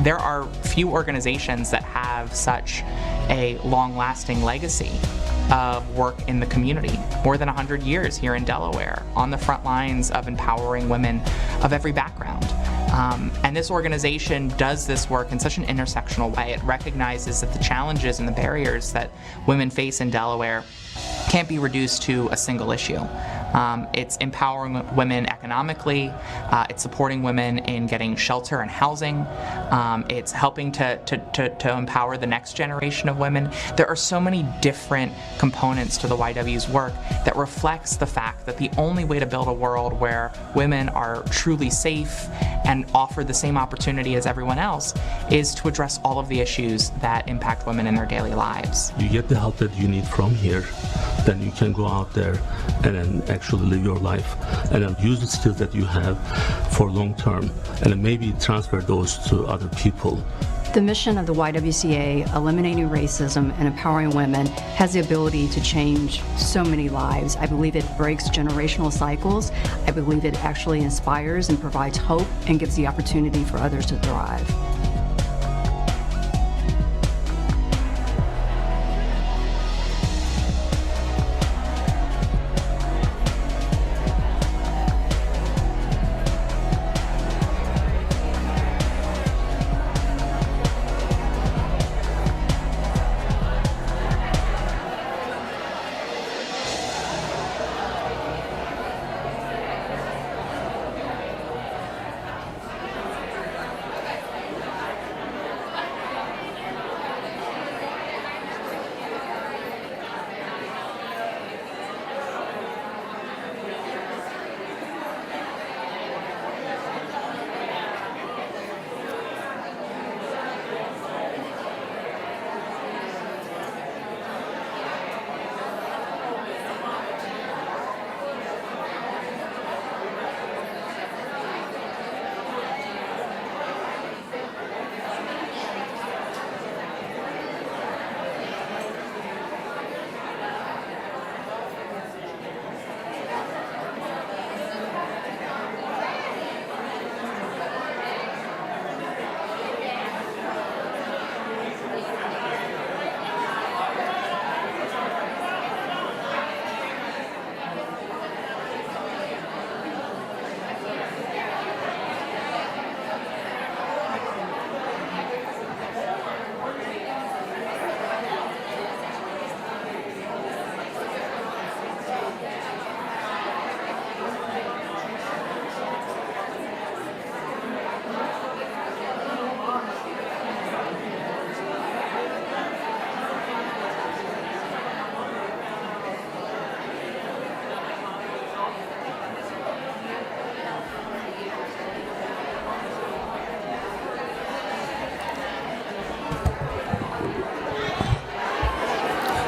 there are few organizations that have such a long-lasting legacy of work in the community. More than 100 years here in Delaware, on the front lines of empowering women of every background. And this organization does this work in such an intersectional way. It recognizes that the challenges and the barriers that women face in Delaware can't be reduced to a single issue. It's empowering women economically, it's supporting women in getting shelter and housing, it's helping to empower the next generation of women. There are so many different components to the YW's work that reflects the fact that the only way to build a world where women are truly safe and offered the same opportunity as everyone else is to address all of the issues that impact women in their daily lives. You get the help that you need from here, then you can go out there and then actually live your life and then use the skills that you have for long term and then maybe transfer those to other people. The mission of the YWCA, eliminating racism and empowering women, has the ability to change so many lives. I believe it breaks generational cycles. I believe it actually inspires and provides hope and gives the opportunity for others to thrive.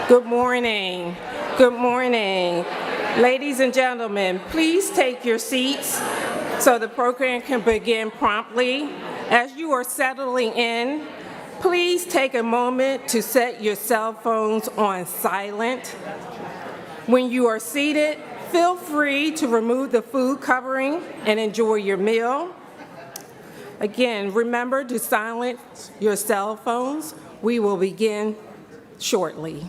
Good morning. Good morning. Ladies and gentlemen, please take your seats so the program can begin promptly. As you are settling in, please take a moment to set your cell phones on silent. When you are seated, feel free to remove the food covering and enjoy your meal. Again, remember to silence your cell phones. We will begin shortly.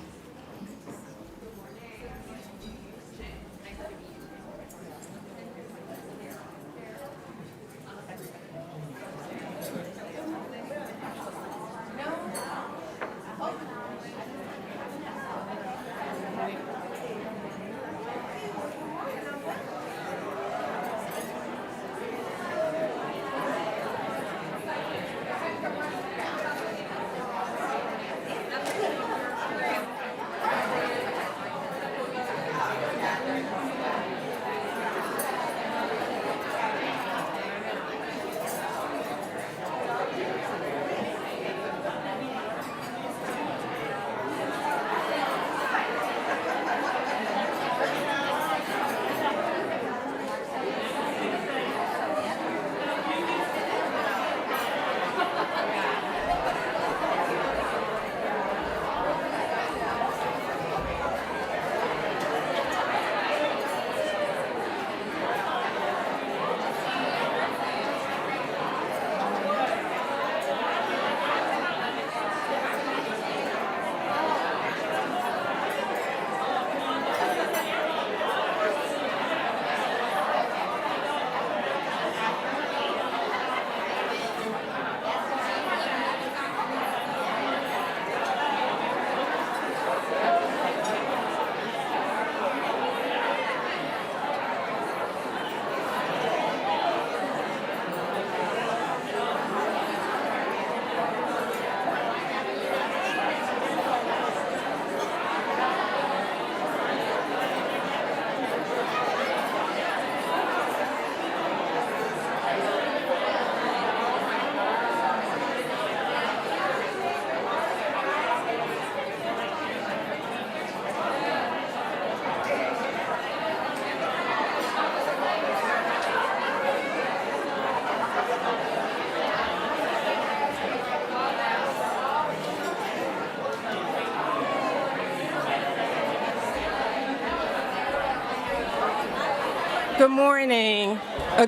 Good morning.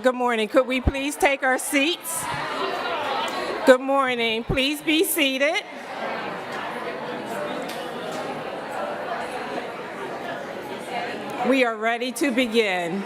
Good morning. Could we please take our seats? Good morning. Please be seated. We are ready to begin.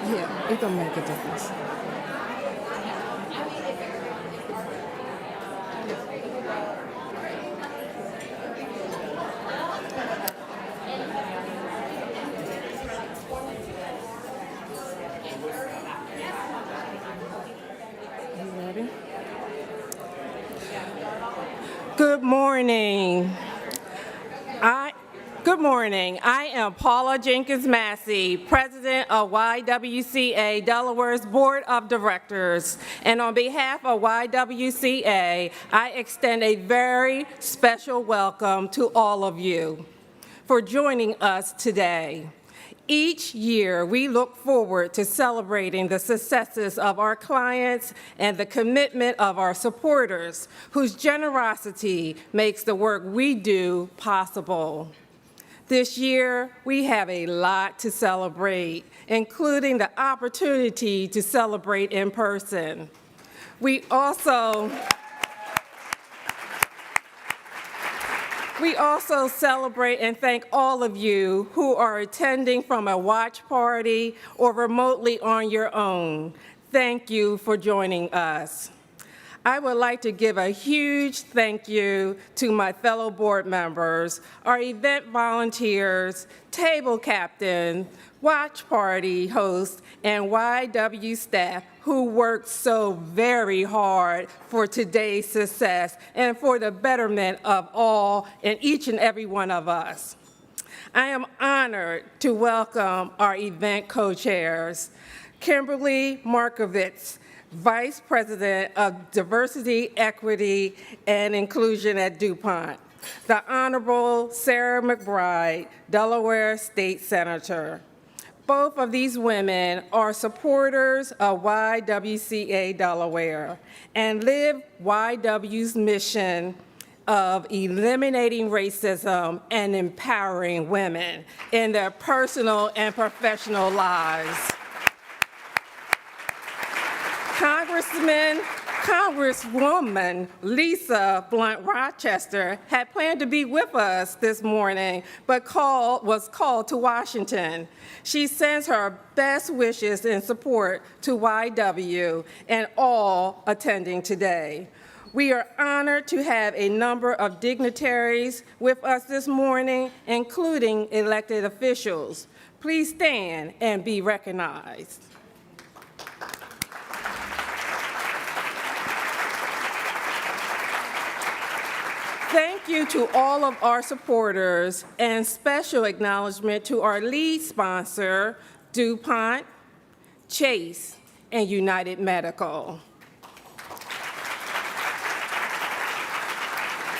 Yeah, it don't make a difference. You ready? Good morning. Good morning. I am Paula Jenkins Massey, President of YWCA Delaware's Board of Directors. And on behalf of YWCA, I extend a very special welcome to all of you for joining us today. Each year, we look forward to celebrating the successes of our clients and the commitment of our supporters, whose generosity makes the work we do possible. This year, we have a lot to celebrate, including the opportunity to celebrate in person. We also celebrate and thank all of you who are attending from a watch party or remotely on your own. Thank you for joining us. I would like to give a huge thank you to my fellow board members, our event volunteers, table captain, watch party hosts, and YW staff who worked so very hard for today's success and for the betterment of all and each and every one of us. I am honored to welcome our event co-chairs, Kimberly Markovitz, Vice President of Diversity, Equity, and Inclusion at DuPont, the Honorable Sarah McBride, Delaware State Senator. Both of these women are supporters of YWCA Delaware and live YW's mission of eliminating racism and empowering women in their personal and professional lives. Congresswoman Lisa Blunt Rochester had planned to be with us this morning, but was called to Washington. She sends her best wishes and support to YW and all attending today. We are honored to have a number of dignitaries with us this morning, including elected officials. Please stand and be recognized. Thank you to all of our supporters, and special acknowledgement to our lead sponsor, DuPont, Chase, and United Medical.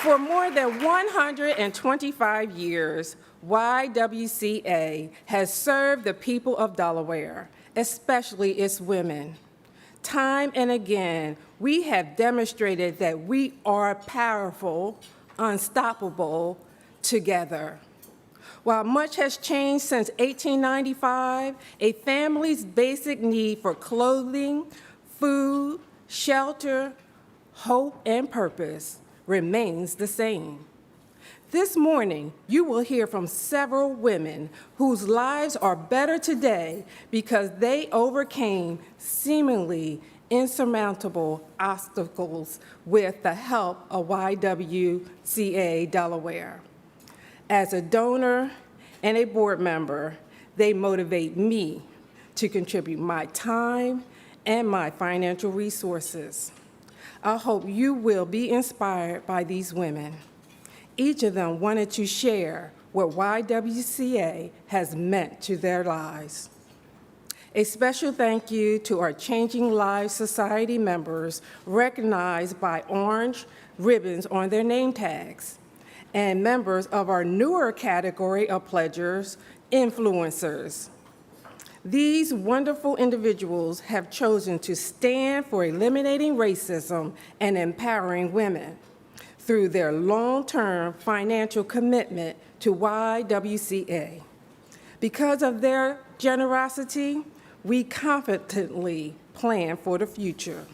For more than 125 years, YWCA has served the people of Delaware, especially its women. Time and again, we have demonstrated that we are powerful, unstoppable together. While much has changed since 1895, a family's basic need for clothing, food, shelter, hope, and purpose remains the same. This morning, you will hear from several women whose lives are better today because they overcame seemingly insurmountable obstacles with the help of YWCA Delaware. As a donor and a board member, they motivate me to contribute my time and my financial resources. I hope you will be inspired by these women. Each of them wanted to share what YWCA has meant to their lives. A special thank you to our Changing Lives Society members recognized by orange ribbons on their name tags, and members of our newer category of pledgers, influencers. These wonderful individuals have chosen to stand for eliminating racism and empowering women through their long-term financial commitment to YWCA. Because of their generosity, we confidently plan for the future.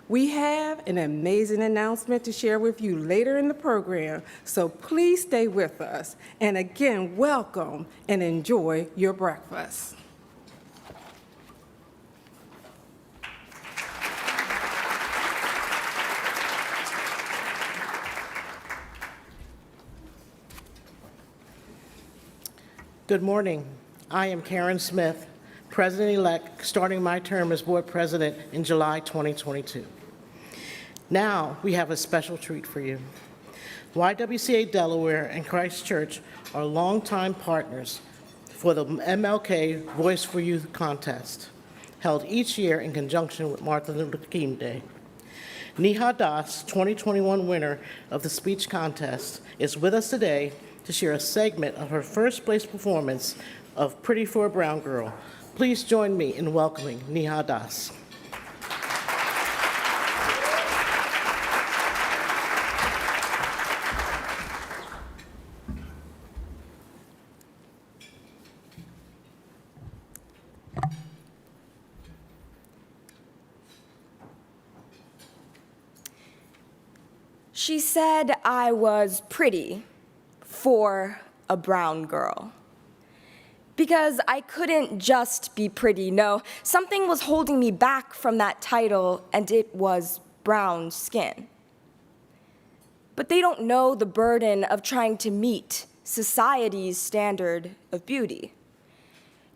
We have an amazing announcement to share with you later in the program, so please stay with us. And again, welcome and enjoy your breakfast. Good morning. I am Karen Smith, President-elect, starting my term as Board President in July 2022. Now, we have a special treat for you. YWCA Delaware and Christ Church are longtime partners for the MLK Voice for Youth contest, held each year in conjunction with Martin Luther King Day. Neha Das, 2021 winner of the speech contest, is with us today to share a segment of her first place performance of Pretty for a Brown Girl. Please join me in welcoming Neha Das. She said I was pretty for a brown girl. Because I couldn't just be pretty, no. Something was holding me back from that title, and it was brown skin. But they don't know the burden of trying to meet society's standard of beauty.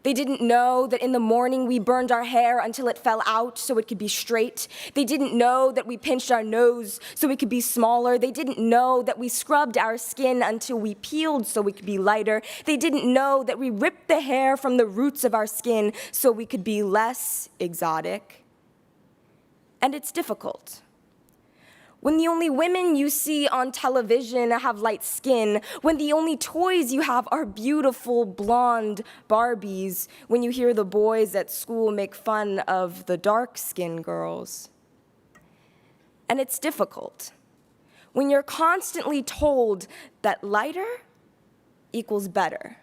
They didn't know that in the morning we burned our hair until it fell out so it could be straight. They didn't know that we pinched our nose so it could be smaller. They didn't know that we scrubbed our skin until we peeled so we could be lighter. They didn't know that we ripped the hair from the roots of our skin so we could be less exotic. And it's difficult. When the only women you see on television have light skin, when the only toys you have are beautiful blonde Barbies, when you hear the boys at school make fun of the dark-skinned girls. And it's difficult when you're constantly told that lighter equals better,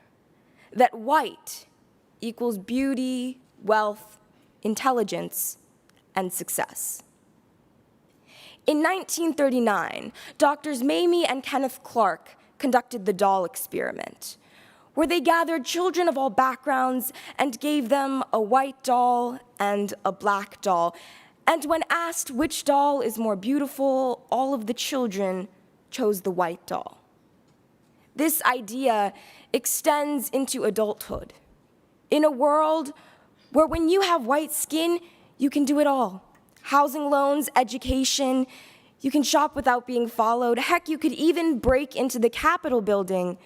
that white equals beauty, wealth, intelligence, and success. In 1939, Doctors Mamie and Kenneth Clark conducted the doll experiment, where they gathered children of all backgrounds and gave them a white doll and a black doll. And when asked which doll is more beautiful, all of the children chose the white doll. This idea extends into adulthood, in a world where when you have white skin, you can do it all. Housing loans, education, you can shop without being followed. Heck, you could even break into the Capitol building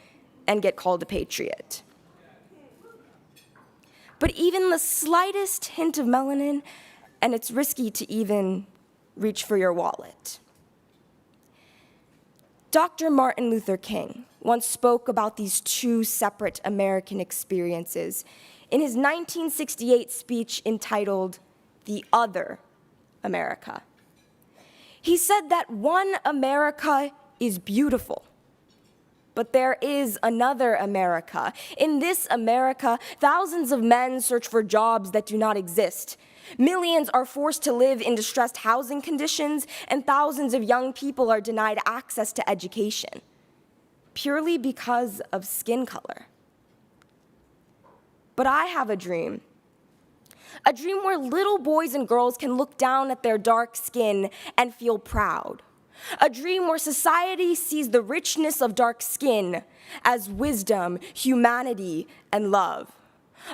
and get called a patriot. But even the slightest hint of melanin, and it's risky to even reach for your wallet. Dr. Martin Luther King once spoke about these two separate American experiences in his 1968 speech entitled "The Other America." He said that one America is beautiful, but there is another America. In this America, thousands of men search for jobs that do not exist. Millions are forced to live in distressed housing conditions, and thousands of young people are denied access to education, purely because of skin color. But I have a dream where little boys and girls can look down at their dark skin and feel proud. A dream where society sees the richness of dark skin as wisdom, humanity, and love.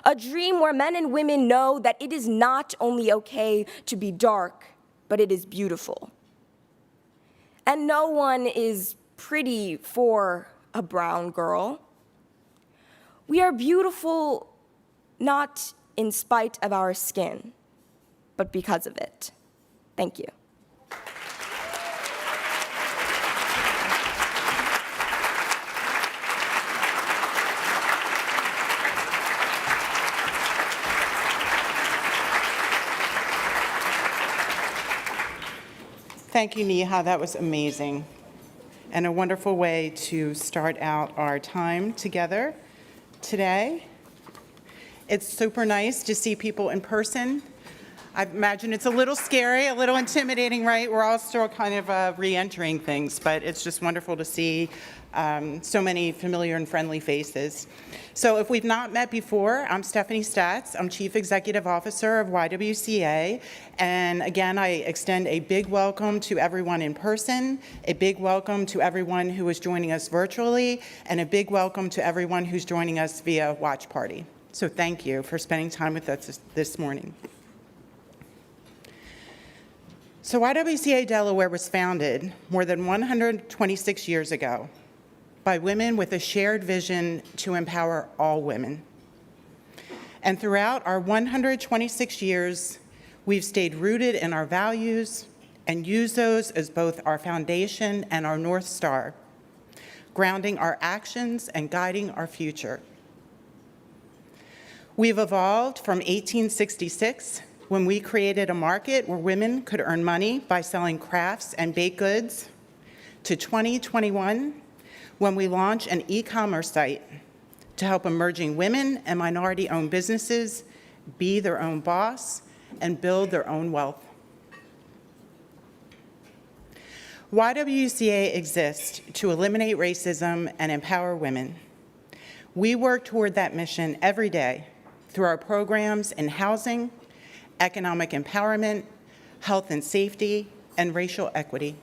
A dream where men and women know that it is not only okay to be dark, but it is beautiful. And no one is pretty for a brown girl. We are beautiful not in spite of our skin, but because of it. Thank you. Thank you, Neha. That was amazing and a wonderful way to start out our time together today. It's super nice to see people in person. I imagine it's a little scary, a little intimidating, right? We're all still kind of re-entering things, but it's just wonderful to see so many familiar and friendly faces. So if we've not met before, I'm Stephanie Statz. I'm Chief Executive Officer of YWCA. And again, I extend a big welcome to everyone in person, a big welcome to everyone who is joining us virtually, and a big welcome to everyone who's joining us via watch party. So thank you for spending time with us this morning. So YWCA Delaware was founded more than 126 years ago by women with a shared vision to empower all women. And throughout our 126 years, we've stayed rooted in our values and used those as both our foundation and our North Star, grounding our actions and guiding our future. We've evolved from 1866, when we created a market where women could earn money by selling crafts and baked goods, to 2021, when we launched an e-commerce site to help emerging women and minority-owned businesses be their own boss and build their own wealth. YWCA exists to eliminate racism and empower women. We work toward that mission every day through our programs in housing, economic empowerment, health and safety, and racial equity.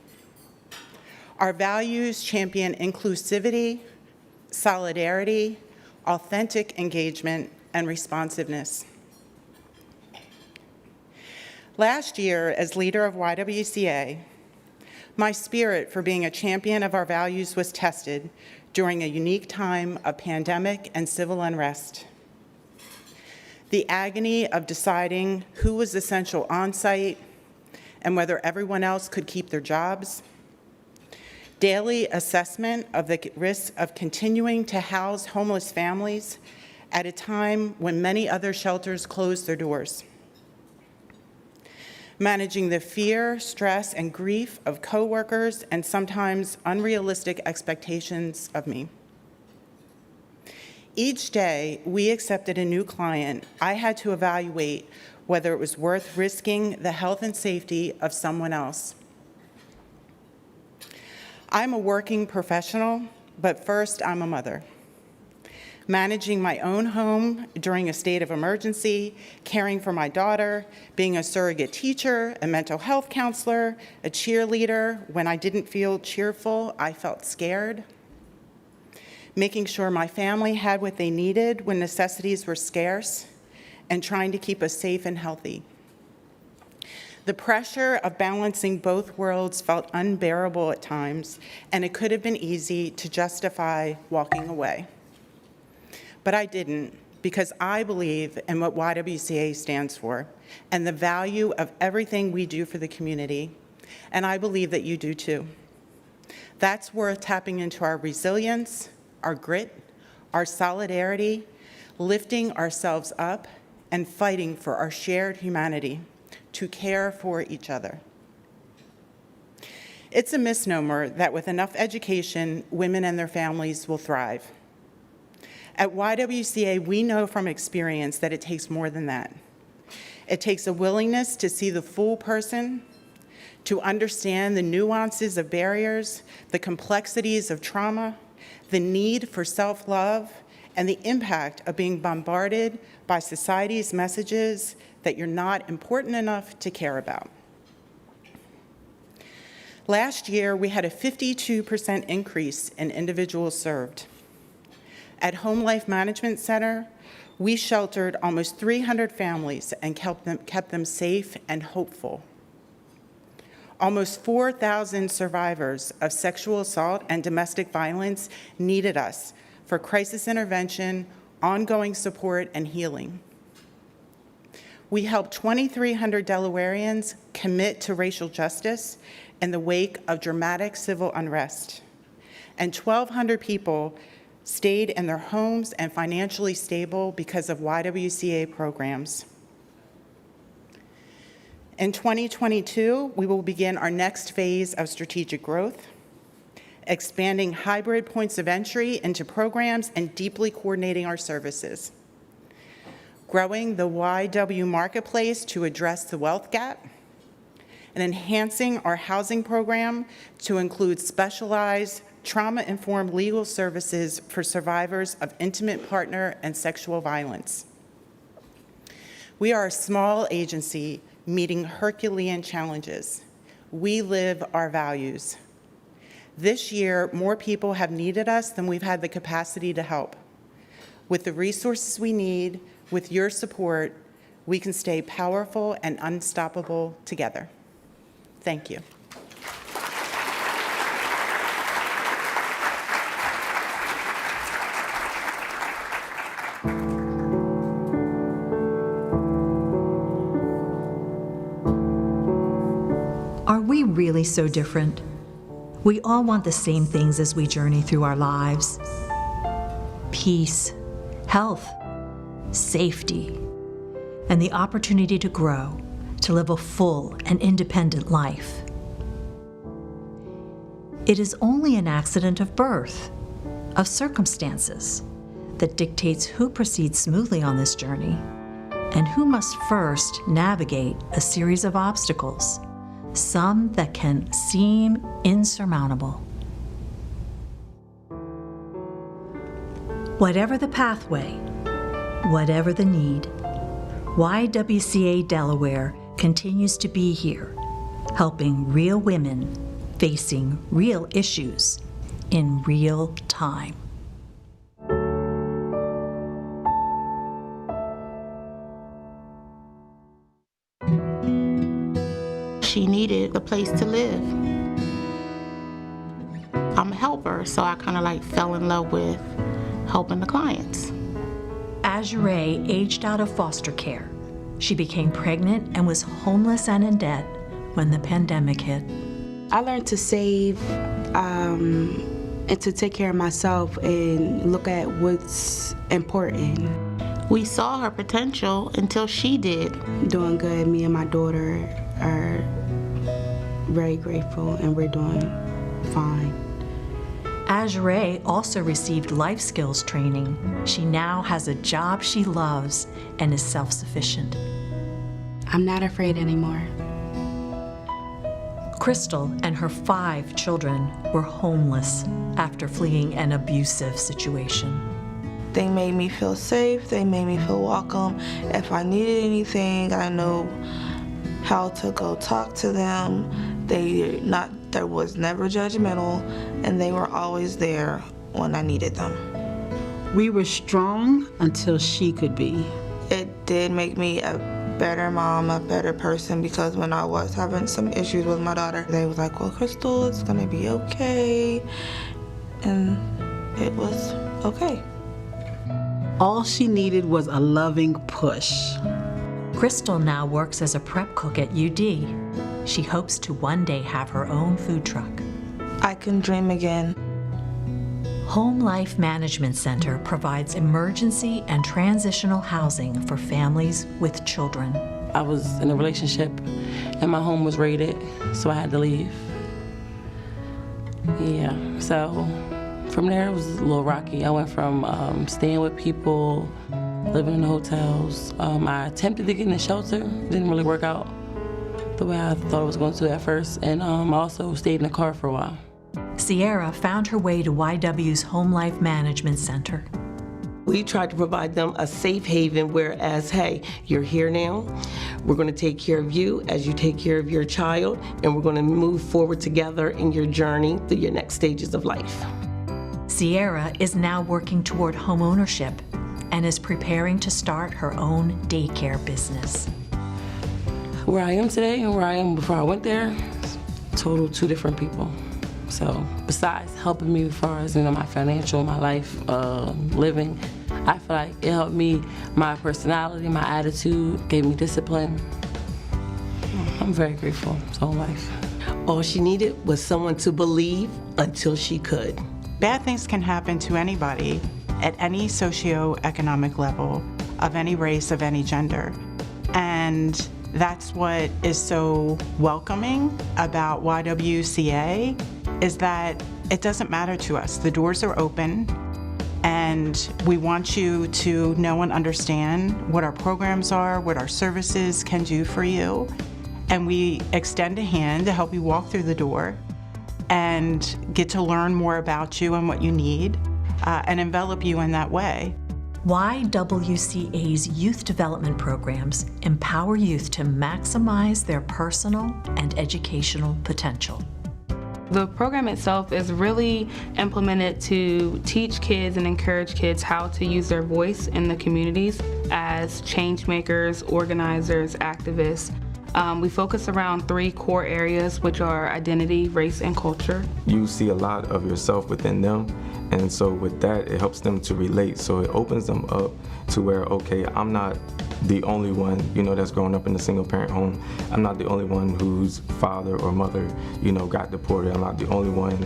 Our values champion inclusivity, solidarity, authentic engagement, and responsiveness. Last year, as leader of YWCA, my spirit for being a champion of our values was tested during a unique time of pandemic and civil unrest. The agony of deciding who was essential on-site and whether everyone else could keep their jobs. Daily assessment of the risks of continuing to house homeless families at a time when many other shelters closed their doors. Managing the fear, stress, and grief of coworkers and sometimes unrealistic expectations of me. Each day we accepted a new client, I had to evaluate whether it was worth risking the health and safety of someone else. I'm a working professional, but first I'm a mother. Managing my own home during a state of emergency, caring for my daughter, being a surrogate teacher, a mental health counselor, a cheerleader. When I didn't feel cheerful, I felt scared. Making sure my family had what they needed when necessities were scarce, and trying to keep us safe and healthy. The pressure of balancing both worlds felt unbearable at times, and it could have been easy to justify walking away. But I didn't, because I believe in what YWCA stands for and the value of everything we do for the community, and I believe that you do too. That's worth tapping into our resilience, our grit, our solidarity, lifting ourselves up, and fighting for our shared humanity, to care for each other. It's a misnomer that with enough education, women and their families will thrive. At YWCA, we know from experience that it takes more than that. It takes a willingness to see the full person, to understand the nuances of barriers, the complexities of trauma, the need for self-love, and the impact of being bombarded by society's messages that you're not important enough to care about. Last year, we had a 52% increase in individuals served. At Home Life Management Center, we sheltered almost 300 families and kept them safe and hopeful. Almost 4,000 survivors of sexual assault and domestic violence needed us for crisis intervention, ongoing support, and healing. We helped 2,300 Delawareans commit to racial justice in the wake of dramatic civil unrest, and 1,200 people stayed in their homes and financially stable because of YWCA programs. In 2022, we will begin our next phase of strategic growth, expanding hybrid points of entry into programs and deeply coordinating our services, growing the YW marketplace to address the wealth gap, and enhancing our housing program to include specialized trauma-informed legal services for survivors of intimate partner and sexual violence. We are a small agency meeting Herculean challenges. We live our values. This year, more people have needed us than we've had the capacity to help. With the resources we need, with your support, we can stay powerful and unstoppable together. Thank you. Are we really so different? We all want the same things as we journey through our lives: peace, health, safety, and the opportunity to grow, to live a full and independent life. It is only an accident of birth, of circumstances, that dictates who proceeds smoothly on this journey and who must first navigate a series of obstacles, some that can seem insurmountable. Whatever the pathway, whatever the need, YWCA Delaware continues to be here, helping real women facing real issues in real time. She needed a place to live. I'm a helper, so I kind of like fell in love with helping the clients. YWCA aged out of foster care. She became pregnant and was homeless and in debt when the pandemic hit. I learned to save and to take care of myself and look at what's important. We saw her potential until she did. Doing good. Me and my daughter are very grateful, and we're doing fine. YWCA also received life skills training. She now has a job she loves and is self-sufficient. I'm not afraid anymore. Crystal and her 5 children were homeless after fleeing an abusive situation. They made me feel safe, they made me feel welcome. If I needed anything, I know how to go talk to them. There was never judgmental, and they were always there when I needed them. We were strong until she could be. It did make me a better mom, a better person, because when I was having some issues with my daughter, they was like, well, Crystal, it's gonna be okay. And it was okay. All she needed was a loving push. Crystal now works as a prep cook at UD. She hopes to one day have her own food truck. I can dream again. Home Life Management Center provides emergency and transitional housing for families with children. I was in a relationship and my home was raided, so I had to leave. Yeah, so from there it was a little rocky. I went from staying with people, living in hotels. I attempted to get in a shelter, didn't really work out the way I thought it was going to at first, and I also stayed in the car for a while. Sierra found her way to YW's Home Life Management Center. We tried to provide them a safe haven, whereas, hey, you're here now, we're going to take care of you as you take care of your child, and we're going to move forward together in your journey through your next stages of life. Sierra is now working toward home ownership and is preparing to start her own daycare business. Where I am today and where I am before I went there, total two different people. So besides helping me as far as, my financial, my life, living, I feel like it helped me, my personality, my attitude, gave me discipline. I'm very grateful this whole life. All she needed was someone to believe until she could. Bad things can happen to anybody at any socioeconomic level, of any race, of any gender. And that's what is so welcoming about YWCA, is that it doesn't matter to us. The doors are open, and we want you to know and understand what our programs are, what our services can do for you. And we extend a hand to help you walk through the door and get to learn more about you and what you need, and envelop you in that way. YWCA's youth development programs empower youth to maximize their personal and educational potential. The program itself is really implemented to teach kids and encourage kids how to use their voice in the communities as change makers, organizers, activists. We focus around 3 core areas, which are identity, race, and culture. You see a lot of yourself within them, and so with that, it helps them to relate. So it opens them up to where, okay, I'm not the only one, that's growing up in a single parent home. I'm not the only one whose father or mother, got deported. I'm not the only one,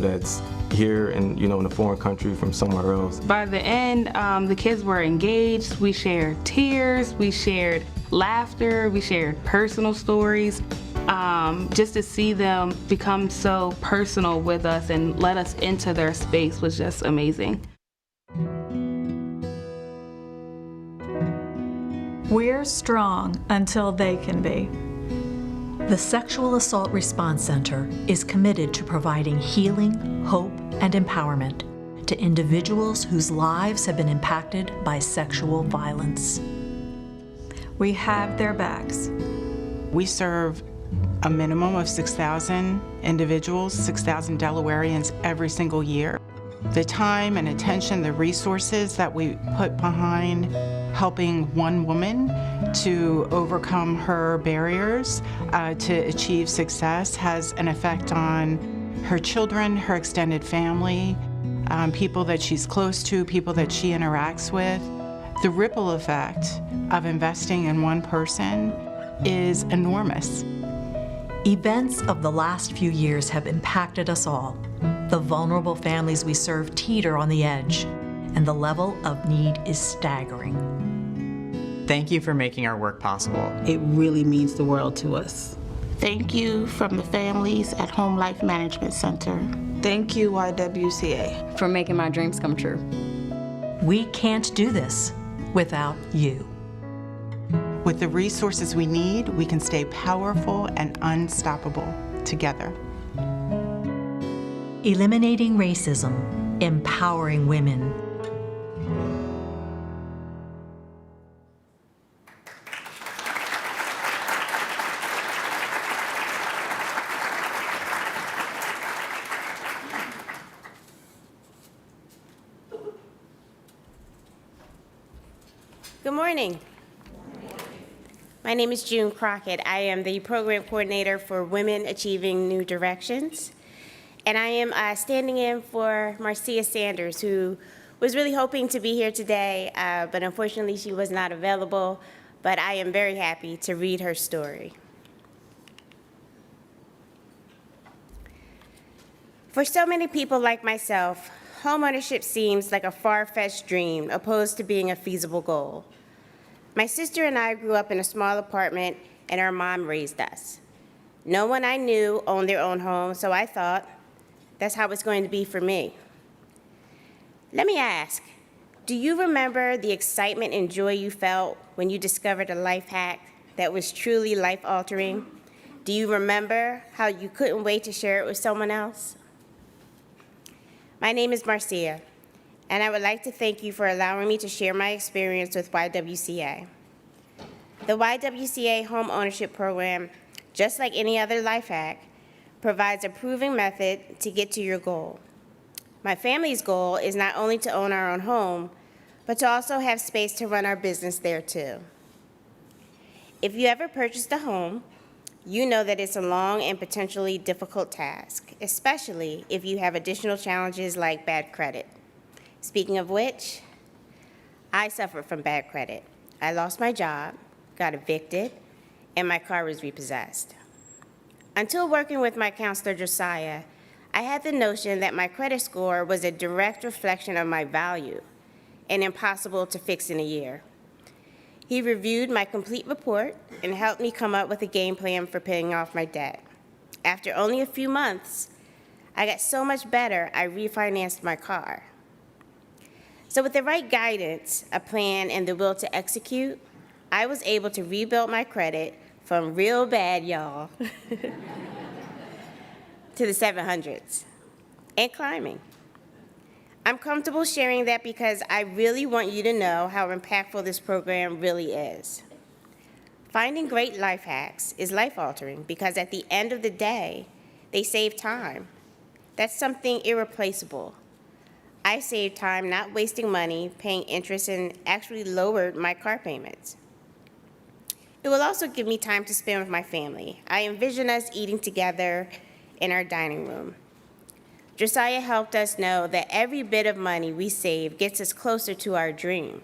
that's here and, in a foreign country from somewhere else. By the end, the kids were engaged. We shared tears, we shared laughter, we shared personal stories. Just to see them become so personal with us and let us into their space was just amazing. We're strong until they can be. The Sexual Assault Response Center is committed to providing healing, hope, and empowerment to individuals whose lives have been impacted by sexual violence. We have their backs. We serve a minimum of 6,000 individuals, 6,000 Delawareans every single year. The time and attention, the resources that we put behind helping one woman to overcome her barriers to achieve success has an effect on her children, her extended family, people that she's close to, people that she interacts with. The ripple effect of investing in one person is enormous. Events of the last few years have impacted us all. The vulnerable families we serve teeter on the edge, and the level of need is staggering. Thank you for making our work possible. It really means the world to us. Thank you from the families at Home Life Management Center. Thank you, YWCA. For making my dreams come true. We can't do this without you. With the resources we need, we can stay powerful and unstoppable together. Eliminating racism, empowering women. Good morning. My name is June Crockett. I am the program coordinator for Women Achieving New Directions. And I am standing in for Marcia Sanders, who was really hoping to be here today, but unfortunately she was not available. But I am very happy to read her story. For so many people like myself, homeownership seems like a far-fetched dream opposed to being a feasible goal. My sister and I grew up in a small apartment, and our mom raised us. No one I knew owned their own home, so I thought that's how it's going to be for me. Let me ask, do you remember the excitement and joy you felt when you discovered a life hack that was truly life-altering? Do you remember how you couldn't wait to share it with someone else? My name is Marcia, and I would like to thank you for allowing me to share my experience with YWCA. The YWCA Home Ownership Program, just like any other life hack, provides a proven method to get to your goal. My family's goal is not only to own our own home, but to also have space to run our business there too. If you ever purchased a home, you know that it's a long and potentially difficult task, especially if you have additional challenges like bad credit. Speaking of which, I suffered from bad credit. I lost my job, got evicted, and my car was repossessed. Until working with my counselor, Josiah, I had the notion that my credit score was a direct reflection of my value and impossible to fix in a year. He reviewed my complete report and helped me come up with a game plan for paying off my debt. After only a few months, I got so much better, I refinanced my car. So with the right guidance, a plan, and the will to execute, I was able to rebuild my credit from real bad, y'all, to the 700s and climbing. I'm comfortable sharing that because I really want you to know how impactful this program really is. Finding great life hacks is life-altering because at the end of the day, they save time. That's something irreplaceable. I saved time not wasting money, paying interest, and actually lowered my car payments. It will also give me time to spend with my family. I envision us eating together in our dining room. Josiah helped us know that every bit of money we save gets us closer to our dream.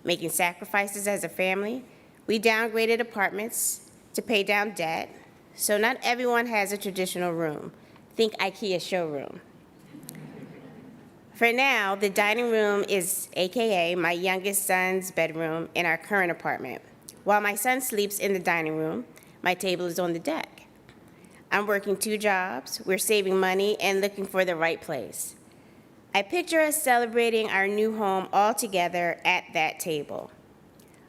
Making sacrifices as a family, we downgraded apartments to pay down debt, so not everyone has a traditional room. Think IKEA showroom. For now, the dining room is AKA my youngest son's bedroom in our current apartment. While my son sleeps in the dining room, my table is on the deck. I'm working 2 jobs, we're saving money, and looking for the right place. I picture us celebrating our new home all together at that table.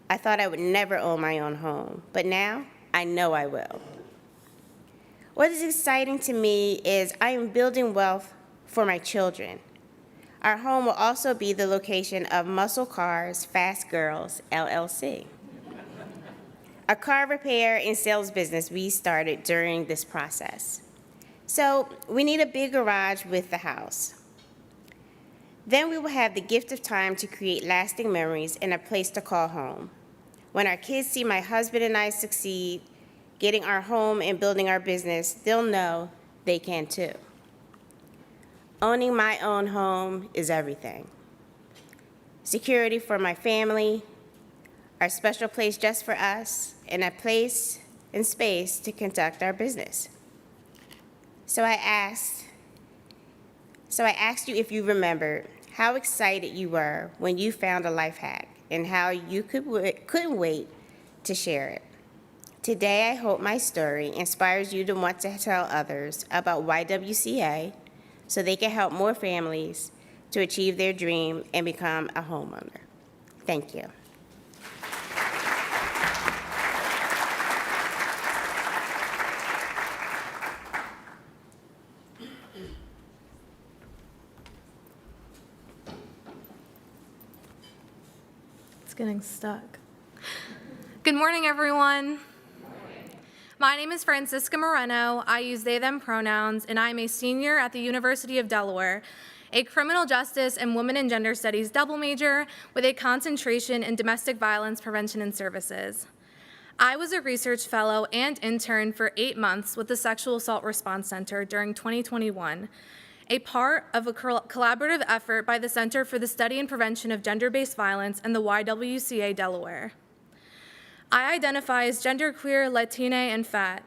I thought I would never own my own home, but now I know I will. What is exciting to me is I am building wealth for my children. Our home will also be the location of Muscle Cars Fast Girls, LLC, a car repair and sales business we started during this process. So we need a big garage with the house. Then we will have the gift of time to create lasting memories and a place to call home. When our kids see my husband and I succeed, getting our home and building our business, they'll know they can too. Owning my own home is everything. Security for my family, our special place just for us, and a place and space to conduct our business. So I asked you if you remembered how excited you were when you found a life hack and how you couldn't wait to share it. Today, I hope my story inspires you to want to tell others about YWCA so they can help more families to achieve their dream and become a homeowner. Thank you. It's getting stuck. Good morning, everyone. My name is Francisca Moreno. I use they, them pronouns, and I'm a senior at the University of Delaware, a criminal justice and women and gender studies double major with a concentration in domestic violence prevention and services. I was a research fellow and intern for 8 months with the Sexual Assault Response Center during 2021, a part of a collaborative effort by the Center for the Study and Prevention of Gender-Based Violence and the YWCA Delaware. I identify as genderqueer, Latina, and fat.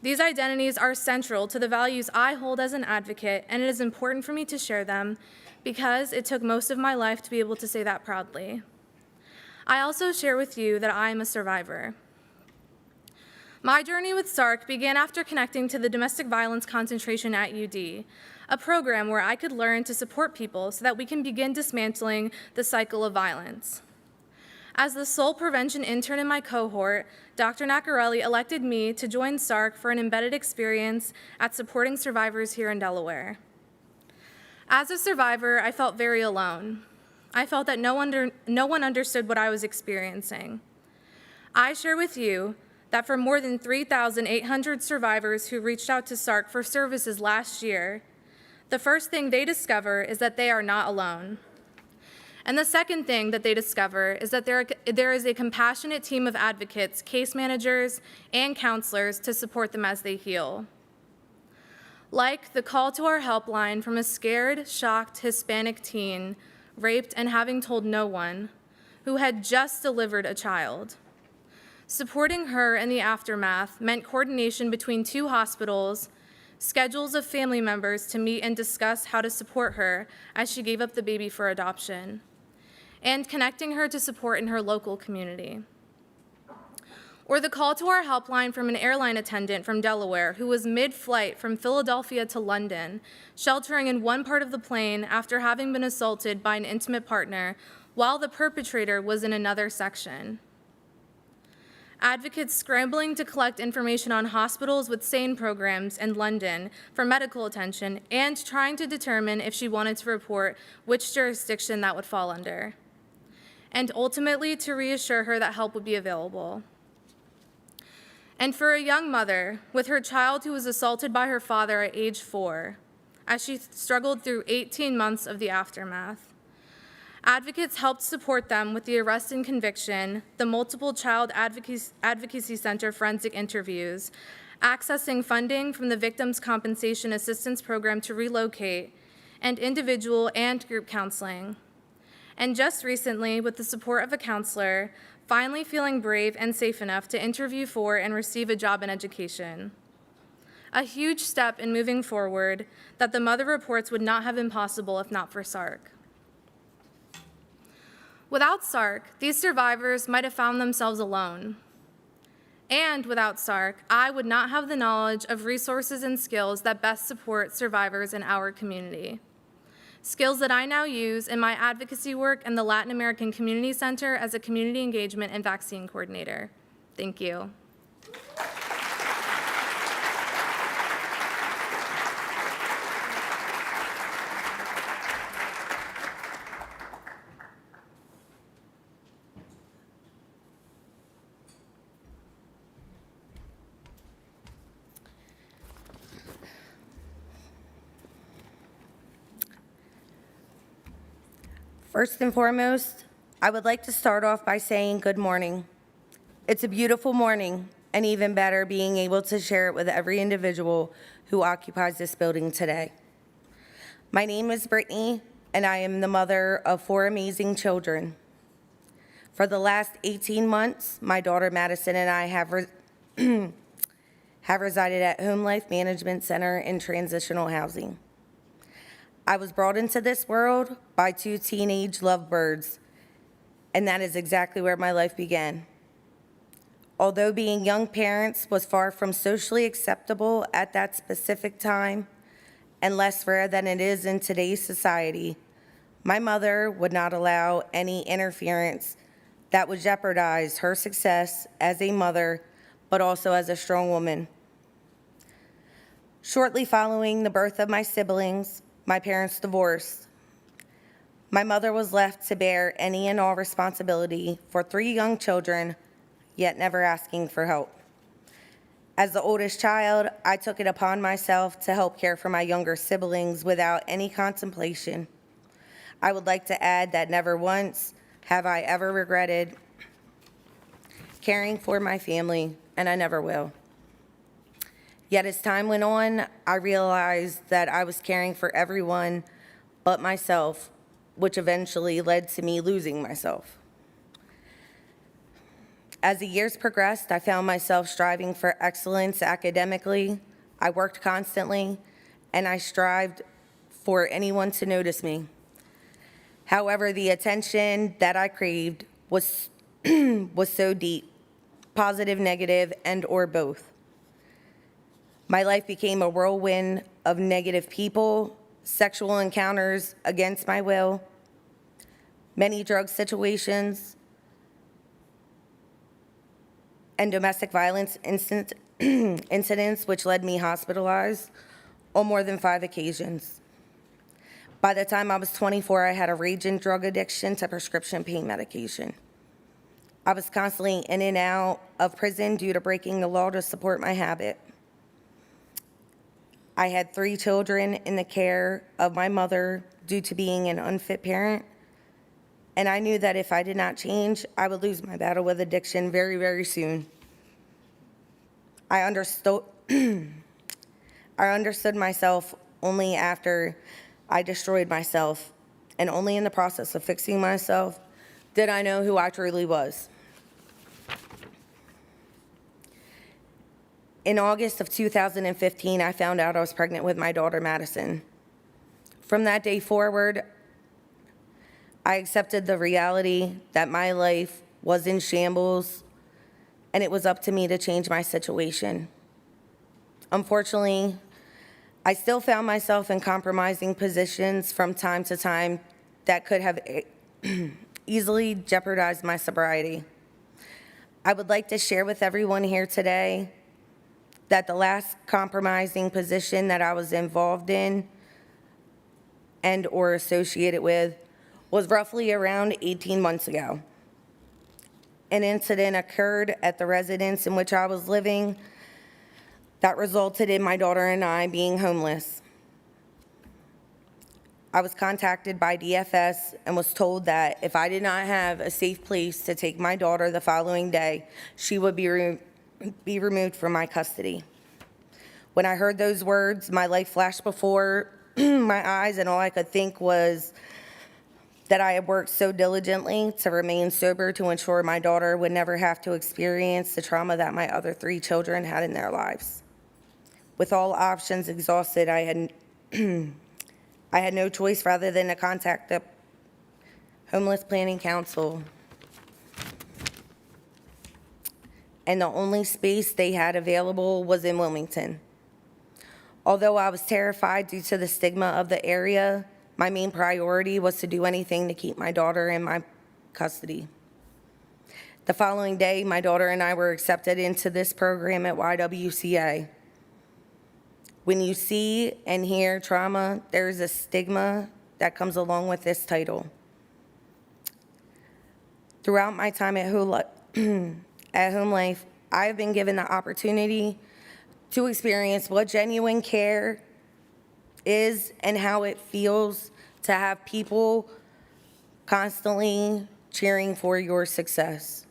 These identities are central to the values I hold as an advocate, and it is important for me to share them because it took most of my life to be able to say that proudly. I also share with you that I am a survivor. My journey with SARC began after connecting to the domestic violence concentration at UD, a program where I could learn to support people so that we can begin dismantling the cycle of violence. As the sole prevention intern in my cohort, Dr. Nacarelli elected me to join SARC for an embedded experience at supporting survivors here in Delaware. As a survivor, I felt very alone. I felt that no one understood what I was experiencing. I share with you that for more than 3,800 survivors who reached out to SARC for services last year, the first thing they discover is that they are not alone. And the second thing that they discover is that there is a compassionate team of advocates, case managers, and counselors to support them as they heal. Like the call to our helpline from a scared, shocked Hispanic teen, raped and having told no one, who had just delivered a child. Supporting her in the aftermath meant coordination between 2 hospitals, schedules of family members to meet and discuss how to support her as she gave up the baby for adoption, and connecting her to support in her local community. Or the call to our helpline from an airline attendant from Delaware who was mid-flight from Philadelphia to London, sheltering in one part of the plane after having been assaulted by an intimate partner while the perpetrator was in another section. Advocates scrambling to collect information on hospitals with SANE programs in London for medical attention and trying to determine if she wanted to report which jurisdiction that would fall under, and ultimately to reassure her that help would be available. And for a young mother with her child who was assaulted by her father at age 4, as she struggled through 18 months of the aftermath, advocates helped support them with the arrest and conviction, the multiple child advocacy center forensic interviews, accessing funding from the Victims' Compensation Assistance Program to relocate, and individual and group counseling. And just recently, with the support of a counselor, finally feeling brave and safe enough to interview for and receive a job in education. A huge step in moving forward that the mother reports would not have been possible if not for SARC. Without SARC, these survivors might have found themselves alone. And without SARC, I would not have the knowledge of resources and skills that best support survivors in our community. Skills that I now use in my advocacy work in the Latin American Community Center as a community engagement and vaccine coordinator. Thank you. First and foremost, I would like to start off by saying good morning. It's a beautiful morning, and even better, being able to share it with every individual who occupies this building today. My name is Brittany, and I am the mother of 4 amazing children. For the last 18 months, my daughter Madison and I have resided at Home Life Management Center in transitional housing. I was brought into this world by 2 teenage lovebirds, and that is exactly where my life began. Although being young parents was far from socially acceptable at that specific time, and less rare than it is in today's society, my mother would not allow any interference that would jeopardize her success as a mother, but also as a strong woman. Shortly following the birth of my siblings, my parents divorced. My mother was left to bear any and all responsibility for 3 young children, yet never asking for help. As the oldest child, I took it upon myself to help care for my younger siblings without any contemplation. I would like to add that never once have I ever regretted caring for my family, and I never will. Yet as time went on, I realized that I was caring for everyone but myself, which eventually led to me losing myself. As the years progressed, I found myself striving for excellence academically. I worked constantly, and I strived for anyone to notice me. However, the attention that I craved was so deep, positive, negative, and or both. My life became a whirlwind of negative people, sexual encounters against my will, many drug situations, and domestic violence incidents, which led me hospitalized on more than 5 occasions. By the time I was 24, I had a raging drug addiction to prescription pain medication. I was constantly in and out of prison due to breaking the law to support my habit. I had 3 children in the care of my mother due to being an unfit parent, And I knew that if I did not change, I would lose my battle with addiction very, very soon. I understood myself only after I destroyed myself, and only in the process of fixing myself did I know who I truly was. In August of 2015, I found out I was pregnant with my daughter, Madison. From that day forward, I accepted the reality that my life was in shambles, and it was up to me to change my situation. Unfortunately, I still found myself in compromising positions from time to time that could have easily jeopardized my sobriety. I would like to share with everyone here today that the last compromising position that I was involved in and or associated with was roughly around 18 months ago. An incident occurred at the residence in which I was living that resulted in my daughter and I being homeless. I was contacted by DFS and was told that if I did not have a safe place to take my daughter the following day, she would be removed from my custody. When I heard those words, my life flashed before my eyes, and all I could think was that I had worked so diligently to remain sober to ensure my daughter would never have to experience the trauma that my other 3 children had in their lives. With all options exhausted, I had no choice rather than to contact the Homeless Planning Council. And the only space they had available was in Wilmington. Although I was terrified due to the stigma of the area, my main priority was to do anything to keep my daughter in my custody. The following day, my daughter and I were accepted into this program at YWCA. When you see and hear trauma, there's a stigma that comes along with this title. Throughout my time at Home Life, I have been given the opportunity to experience what genuine care is and how it feels to have people constantly cheering for your success.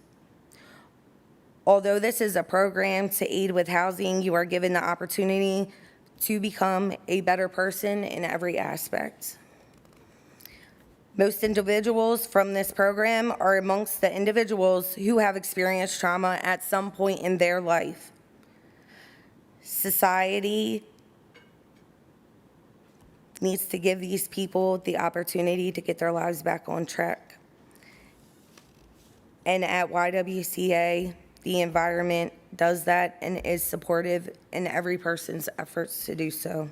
Although this is a program to aid with housing, you are given the opportunity to become a better person in every aspect. Most individuals from this program are amongst the individuals who have experienced trauma at some point in their life. Society needs to give these people the opportunity to get their lives back on track. And at YWCA, the environment does that and is supportive in every person's efforts to do so.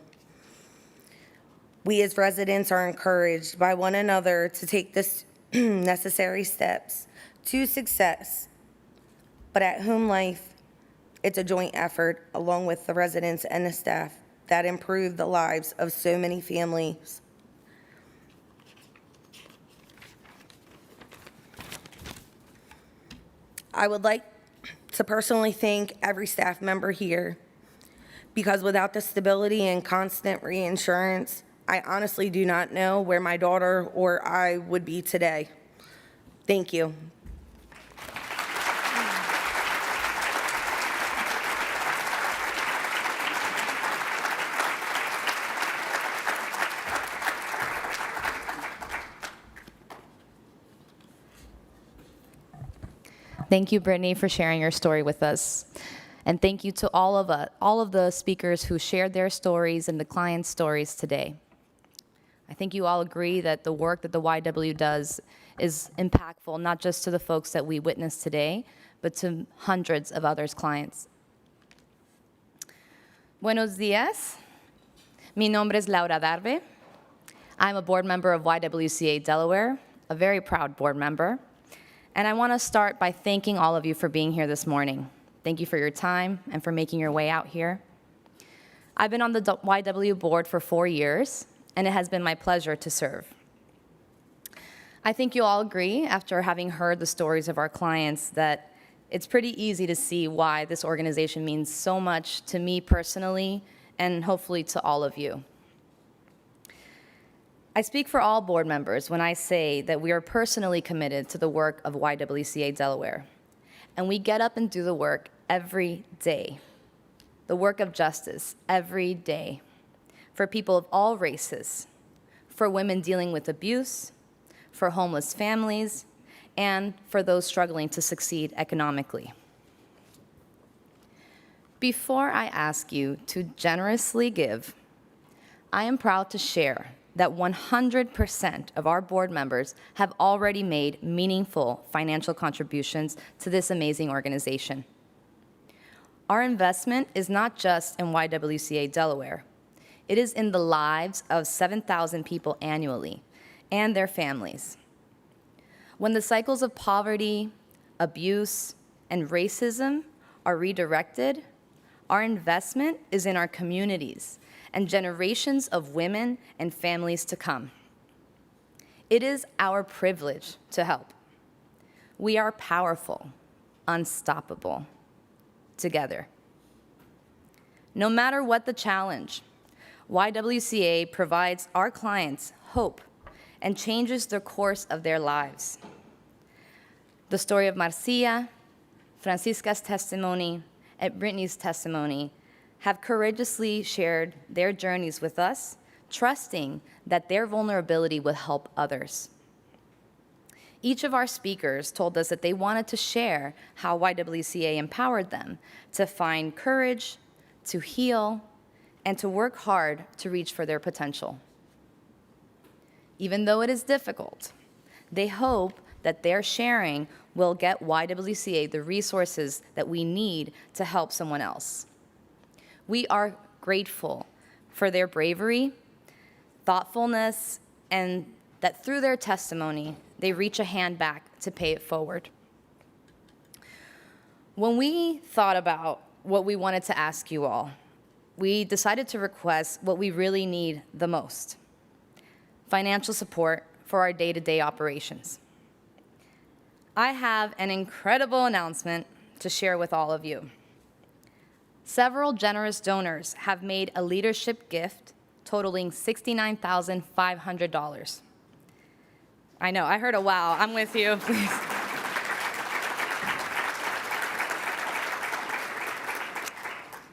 We as residents are encouraged by one another to take this necessary steps to success. But at Home Life, it's a joint effort along with the residents and the staff that improve the lives of so many families. I would like to personally thank every staff member here, because without the stability and constant reassurance, I honestly do not know where my daughter or I would be today. Thank you. Thank you, Brittany, for sharing your story with us. And thank you to all of the speakers who shared their stories and the clients' stories today. I think you all agree that the work that the YW does is impactful, not just to the folks that we witnessed today, but to hundreds of others' clients. Buenos días. Mi nombre es Laura Darbe. I'm a board member of YWCA Delaware, a very proud board member. And I want to start by thanking all of you for being here this morning. Thank you for your time and for making your way out here. I've been on the YW board for 4 years, and it has been my pleasure to serve. I think you all agree, after having heard the stories of our clients, that it's pretty easy to see why this organization means so much to me personally, and hopefully to all of you. I speak for all board members when I say that we are personally committed to the work of YWCA Delaware, and we get up and do the work every day, the work of justice every day, for people of all races, for women dealing with abuse, for homeless families, and for those struggling to succeed economically. Before I ask you to generously give, I am proud to share that 100% of our board members have already made meaningful financial contributions to this amazing organization. Our investment is not just in YWCA Delaware. It is in the lives of 7,000 people annually and their families. When the cycles of poverty, abuse, and racism are redirected, our investment is in our communities and generations of women and families to come. It is our privilege to help. We are powerful, unstoppable, together. No matter what the challenge, YWCA provides our clients hope and changes the course of their lives. The story of Marcia, Francisca's testimony, and Brittany's testimony have courageously shared their journeys with us, trusting that their vulnerability will help others. Each of our speakers told us that they wanted to share how YWCA empowered them to find courage, to heal, and to work hard to reach for their potential. Even though it is difficult, they hope that their sharing will get YWCA the resources that we need to help someone else. We are grateful for their bravery, thoughtfulness, and that through their testimony, they reach a hand back to pay it forward. When we thought about what we wanted to ask you all, we decided to request what we really need the most: financial support for our day-to-day operations. I have an incredible announcement to share with all of you. Several generous donors have made a leadership gift totaling $69,500. I know, I heard a wow. I'm with you.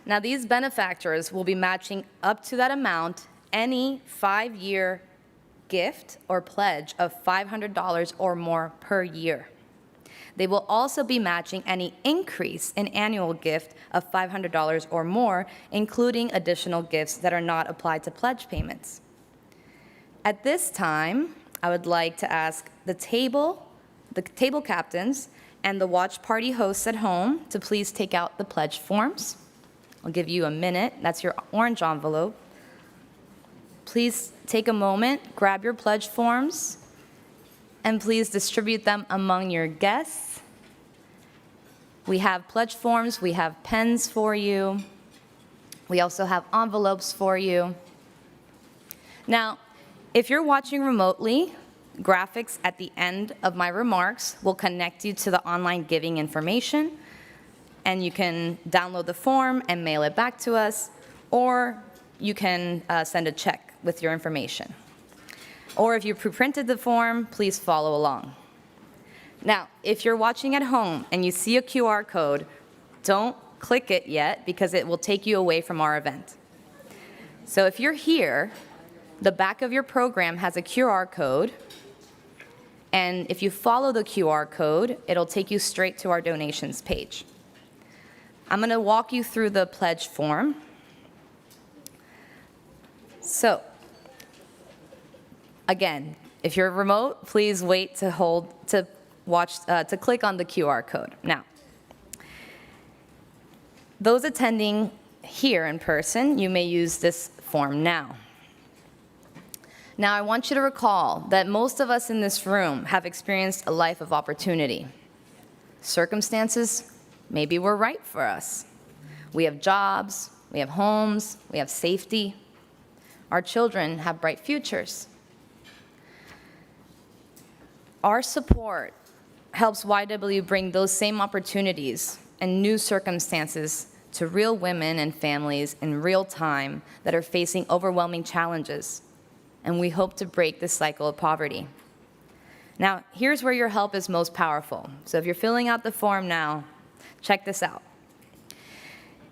Now, these benefactors will be matching up to that amount any 5-year gift or pledge of $500 or more per year. They will also be matching any increase in annual gift of $500 or more, including additional gifts that are not applied to pledge payments. At this time, I would like to ask the table captains and the watch party hosts at home to please take out the pledge forms. I'll give you a minute. That's your orange envelope. Please take a moment, grab your pledge forms, and please distribute them among your guests. We have pledge forms, we have pens for you. We also have envelopes for you. Now, if you're watching remotely, graphics at the end of my remarks will connect you to the online giving information, and you can download the form and mail it back to us, or you can send a check with your information. Or if you pre-printed the form, please follow along. Now, if you're watching at home and you see a QR code, don't click it yet because it will take you away from our event. So if you're here, the back of your program has a QR code, and if you follow the QR code, it'll take you straight to our donations page. I'm going to walk you through the pledge form. So, again, if you're remote, please wait to click on the QR code. Now, those attending here in person, you may use this form now. Now, I want you to recall that most of us in this room have experienced a life of opportunity. Circumstances maybe were right for us. We have jobs, we have homes, we have safety. Our children have bright futures. Our support helps YW bring those same opportunities and new circumstances to real women and families in real time that are facing overwhelming challenges. and we hope to break this cycle of poverty. Now, here's where your help is most powerful. So if you're filling out the form now, check this out.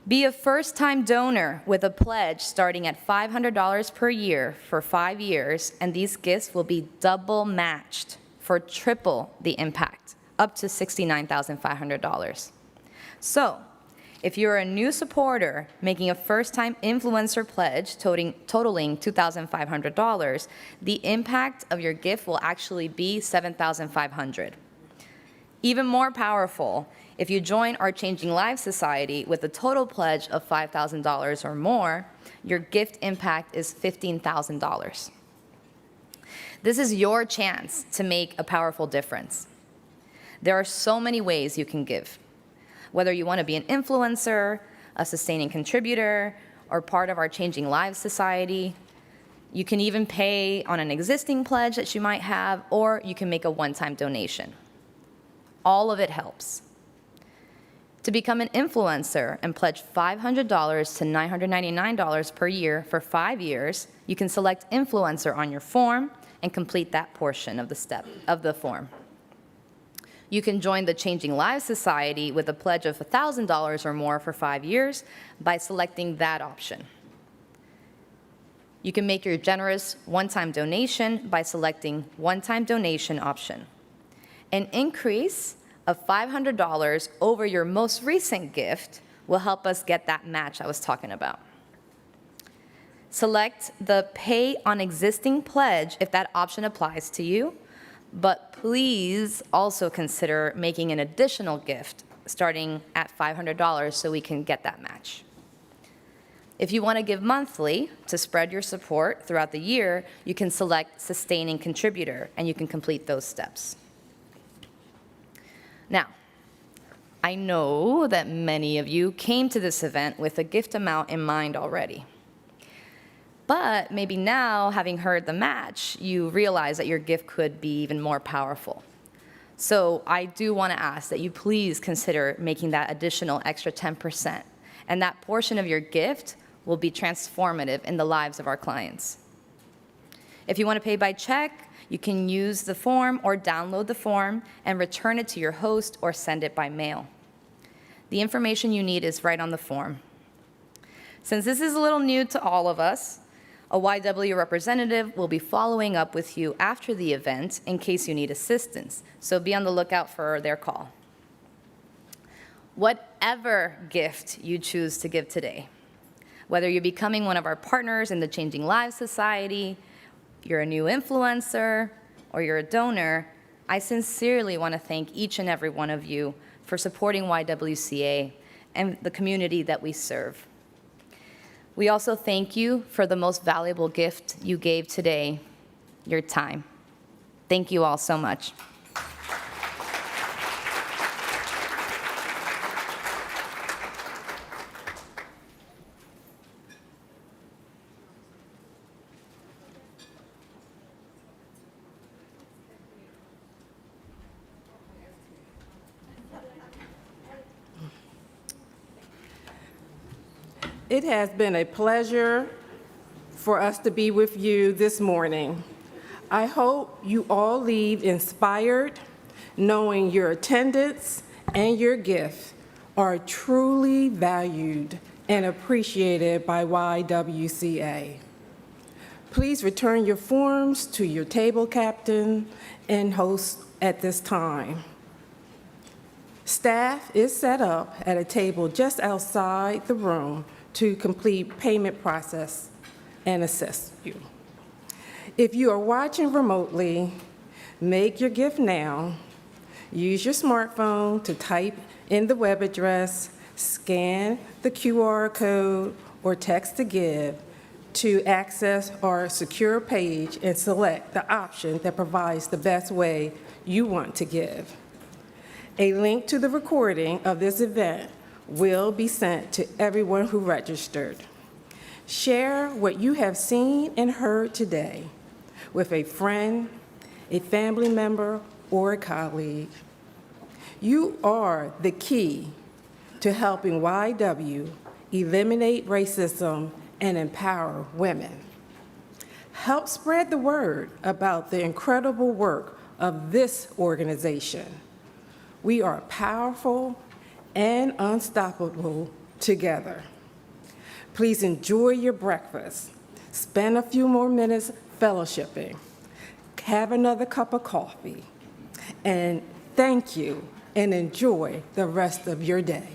Be a first-time donor with a pledge starting at $500 per year for 5 years, and these gifts will be double matched for triple the impact, up to $69,500. So, if you're a new supporter making a first-time influencer pledge totaling $2,500, the impact of your gift will actually be $7,500. Even more powerful, if you join our Changing Lives Society with a total pledge of $5,000 or more, your gift impact is $15,000. This is your chance to make a powerful difference. There are so many ways you can give. Whether you want to be an influencer, a sustaining contributor, or part of our Changing Lives Society, you can even pay on an existing pledge that you might have, or you can make a one-time donation. All of it helps. To become an influencer and pledge $500 to $999 per year for 5 years, you can select influencer on your form and complete that portion of the form. You can join the Changing Lives Society with a pledge of $1,000 or more for 5 years by selecting that option. You can make your generous one-time donation by selecting one-time donation option. An increase of $500 over your most recent gift will help us get that match I was talking about. Select the pay on existing pledge if that option applies to you, but please also consider making an additional gift starting at $500 so we can get that match. If you want to give monthly to spread your support throughout the year, you can select Sustaining Contributor, and you can complete those steps. Now, I know that many of you came to this event with a gift amount in mind already. But maybe now, having heard the match, you realize that your gift could be even more powerful. So I do want to ask that you please consider making that additional extra 10%, and that portion of your gift will be transformative in the lives of our clients. If you want to pay by check, you can use the form or download the form and return it to your host or send it by mail. The information you need is right on the form. Since this is a little new to all of us, a YW representative will be following up with you after the event in case you need assistance, so be on the lookout for their call. Whatever gift you choose to give today, whether you're becoming one of our partners in the Changing Lives Society, you're a new influencer, or you're a donor, I sincerely want to thank each and every one of you for supporting YWCA and the community that we serve. We also thank you for the most valuable gift you gave today, your time. Thank you all so much. It has been a pleasure for us to be with you this morning. I hope you all leave inspired, knowing your attendance and your gift are truly valued and appreciated by YWCA. Please return your forms to your table captain and host at this time. Staff is set up at a table just outside the room to complete payment process and assist you. If you are watching remotely, make your gift now. Use your smartphone to type in the web address, scan the QR code, or text to give to access our secure page and select the option that provides the best way you want to give. A link to the recording of this event will be sent to everyone who registered. Share what you have seen and heard today with a friend, a family member, or a colleague. You are the key to helping YW eliminate racism and empower women. Help spread the word about the incredible work of this organization. We are powerful and unstoppable together. Please enjoy your breakfast. Spend a few more minutes fellowshipping. Have another cup of coffee. And thank you, and enjoy the rest of your day.